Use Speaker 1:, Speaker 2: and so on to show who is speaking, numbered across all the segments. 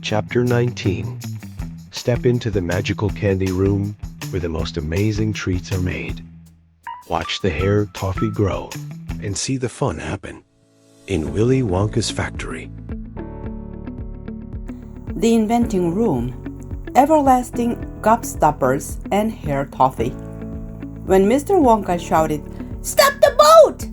Speaker 1: Chapter 19. Step into the magical candy room where the most amazing treats are made. Watch the hair toffee grow and see the fun happen in Willy Wonka's factory.
Speaker 2: The Inventing Room, Everlasting Gobstoppers, and Hair Toffee. When Mr. Wonka shouted, "Stop the boat!"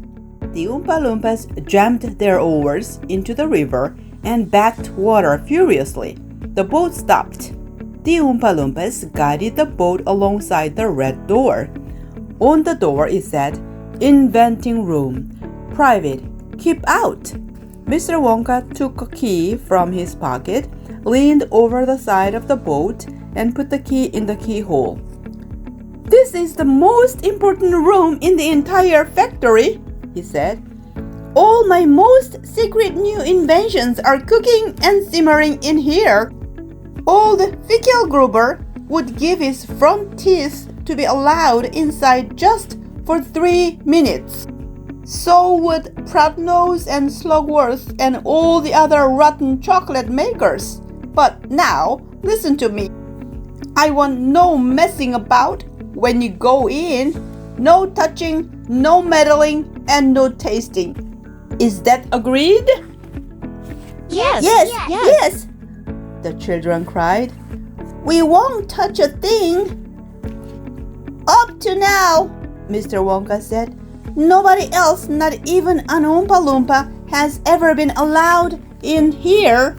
Speaker 2: the Oompa-Loompas jammed their oars into the river and backed water furiously. The boat stopped. The Oompa-Loompas guided the boat alongside the red door. On the door it said, "Inventing Room, Private, Keep Out." Mr. Wonka took a key from his pocket, leaned over the side of the boat, and put the key in the keyhole. "This is the most important room in the entire factory," he said. "All my most secret new inventions are cooking and simmering in here. Old Fickelgruber would give his front teeth to be allowed inside just for 3 minutes. So would Prodnose and Slugworth and all the other rotten chocolate makers. But now, listen to me. I want no messing about when you go in, no touching, no meddling, and no tasting. Is that agreed?" Yes, the children cried. "We won't touch a thing." "Up to now," Mr. Wonka said, "nobody else, not even an Oompa-Loompa, has ever been allowed in here."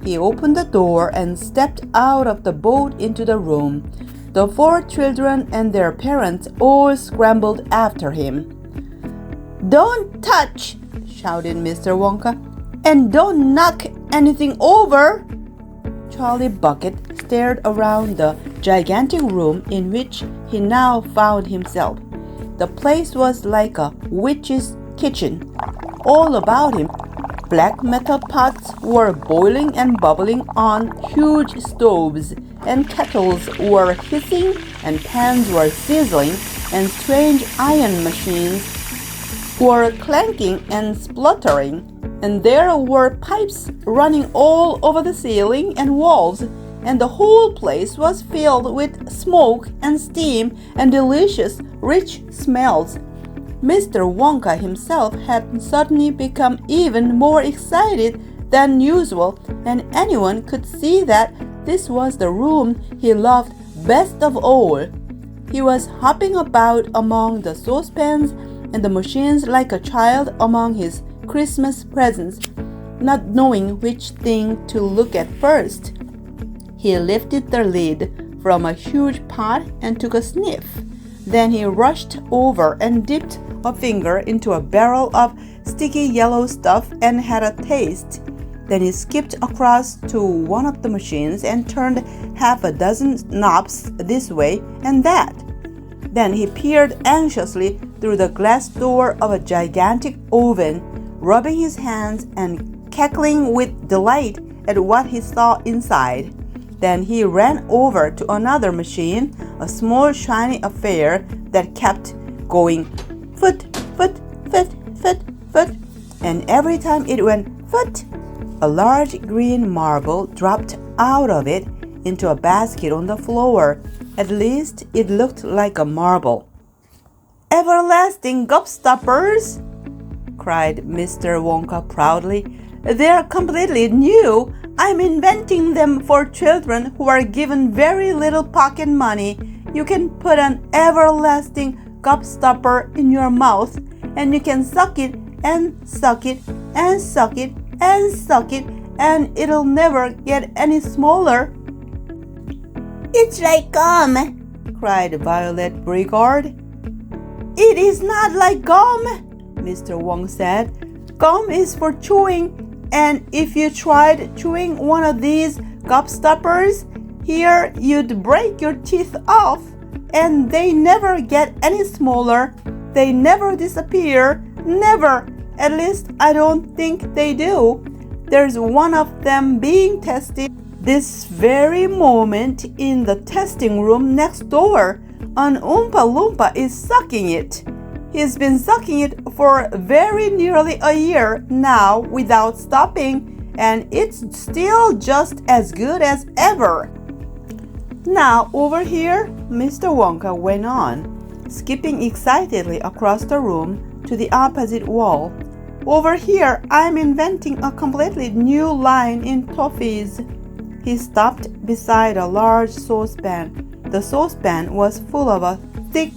Speaker 2: He opened the door and stepped out of the boat into the room. The 4 children and their parents all scrambled after him. "Don't touch!" shouted Mr. Wonka. "And don't knock anything over!" Charlie Bucket stared around the gigantic room in which he now found himself. The place was like a witch's kitchen. All about him, black metal pots were boiling and bubbling on huge stoves, and kettles were hissing, and pans were sizzling, and strange iron machines were clanking and spluttering, and there were pipes running all over the ceiling and walls, and the whole place was filled with smoke and steam and delicious, rich smells. Mr. Wonka himself had suddenly become even more excited than usual, and anyone could see that this was the room he loved best of all. He was hopping about among the saucepans and the machines like a child among his Christmas presents, not knowing which thing to look at first. He lifted the lid from a huge pot and took a sniff. Then he rushed over and dipped a finger into a barrel of sticky yellow stuff and had a taste. Then he skipped across to one of the machines and turned half a dozen knobs this way and that. Then he peered anxiously through the glass door of a gigantic oven, rubbing his hands and cackling with delight at what he saw inside. Then he ran over to another machine, a small shiny affair that kept going foot, foot, foot, foot, foot, and every time it went foot, a large green marble dropped out of it into a basket on the floor. At least it looked like a marble. "Everlasting Gobstoppers!" cried Mr. Wonka proudly. "They're completely new. I'm inventing them for children who are given very little pocket money. You can put an everlasting gobstopper in your mouth, and you can suck it and suck it and suck it and suck it, and it'll never get any smaller." "It's like gum," cried Violet Brigard. "It is not like gum," Mr. Wong said. "Gum is for chewing, and if you tried chewing one of these gobstoppers, here you'd break your teeth off, and they never get any smaller. They never disappear, never. At least I don't think they do. There's one of them being tested this very moment in the testing room next door. An Oompa-Loompa is sucking it. He's been sucking it for very nearly a year now without stopping, and it's still just as good as ever. Now, over here, Mr. Wonka went on, skipping excitedly across the room to the opposite wall. Over here, I'm inventing a completely new line in toffees. He stopped beside a large saucepan. The saucepan was full of a thick,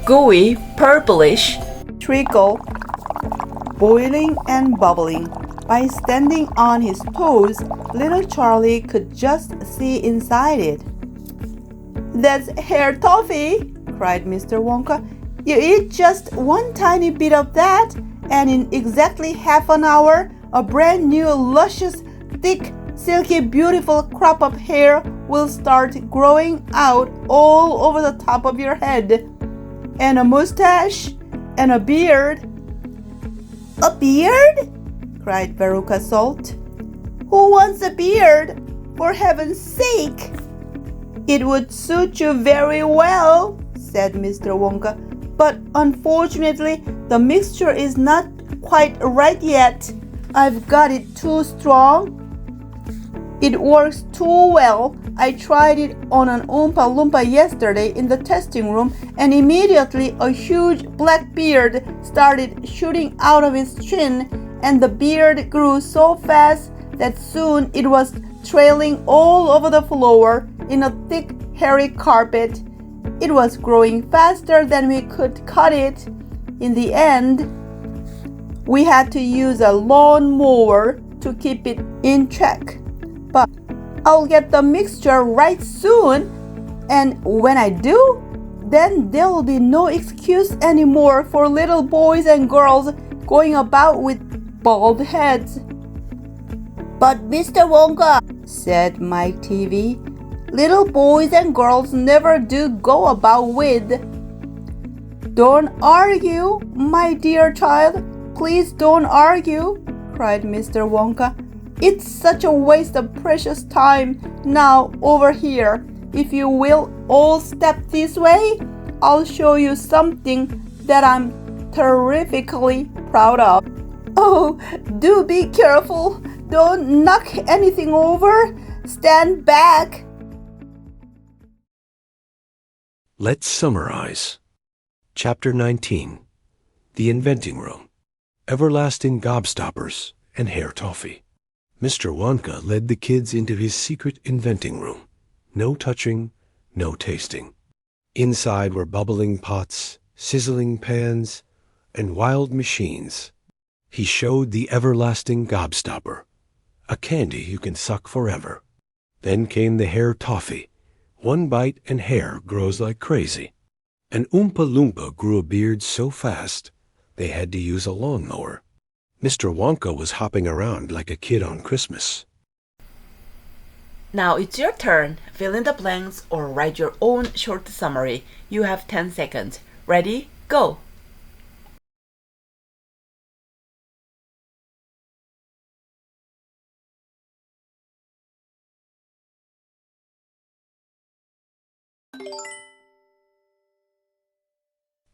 Speaker 3: Gooey, purplish
Speaker 2: trickle, boiling and bubbling. By standing on his toes, little Charlie could just see inside it. "That's hair toffee!" cried Mr. Wonka. "You eat just one tiny bit of that, and in exactly half an hour, a brand new, luscious, thick, silky, beautiful crop of hair will start growing out all over the top of your head. And a mustache, and a beard." "A beard?" cried Veruca Salt. "Who wants a beard? For heaven's sake!" "It would suit you very well," said Mr. Wonka, "but unfortunately the mixture is not quite right yet. I've got it too strong. It works too well. I tried it on an Oompa-Loompa yesterday in the testing room, and immediately a huge black beard started shooting out of his chin, and the beard grew so fast that soon it was trailing all over the floor in a thick, hairy carpet. It was growing faster than we could cut it. In the end, we had to use a lawn mower to keep it in check. But I'll get the mixture right soon, and when I do, then there will be no excuse anymore for little boys and girls going about with bald heads." "But Mr. Wonka," said Mike TV, "little boys and girls never do go about with." "Don't argue, my dear child. Please don't argue," cried Mr. Wonka. "It's such a waste of precious time. Now, over here, if you will all step this way, I'll show you something that I'm terrifically proud of." "Oh, do be careful. Don't knock anything over. Stand back."
Speaker 1: Let's summarize. Chapter 19. The Inventing Room. Everlasting Gobstoppers and Hair Toffee. Mr. Wonka led the kids into his secret inventing room. No touching, no tasting. Inside were bubbling pots, sizzling pans, and wild machines. He showed the Everlasting Gobstopper, a candy you can suck forever. Then came the Hair Toffee. One bite and hair grows like crazy. An Oompa-Loompa grew a beard so fast they had to use a lawnmower. Mr. Wonka was hopping around like a kid on Christmas.
Speaker 3: Now it's your turn. Fill in the blanks or write your own short summary. You have 10 seconds. Ready? Go!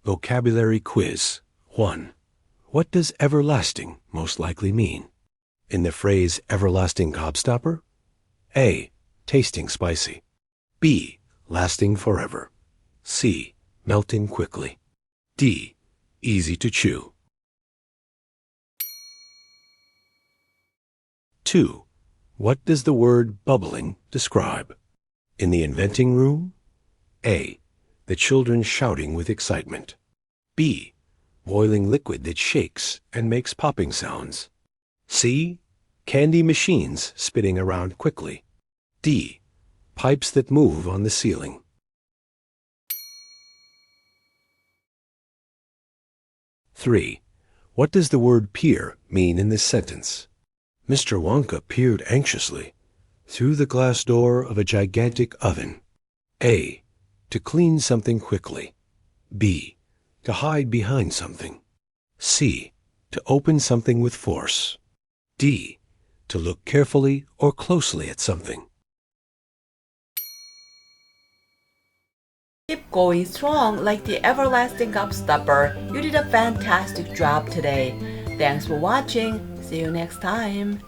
Speaker 1: Vocabulary Quiz 1. What does everlasting most likely mean? In the phrase everlasting gobstopper? A. Tasting spicy. B. Lasting forever. C. Melting quickly. D. Easy to chew. 2. What does the word bubbling describe? In the inventing room? A. The children shouting with excitement. B. Boiling liquid that shakes and makes popping sounds. C. Candy machines spinning around quickly. D. Pipes that move on the ceiling. 3. What does the word peer mean in this sentence? Mr. Wonka peered anxiously through the glass door of a gigantic oven. A. To clean something quickly. B. To hide behind something. C. To open something with force. D. To look carefully or closely at something.
Speaker 3: Keep going strong like the Everlasting Gobstopper. You did a fantastic job today. Thanks for watching. See you next time.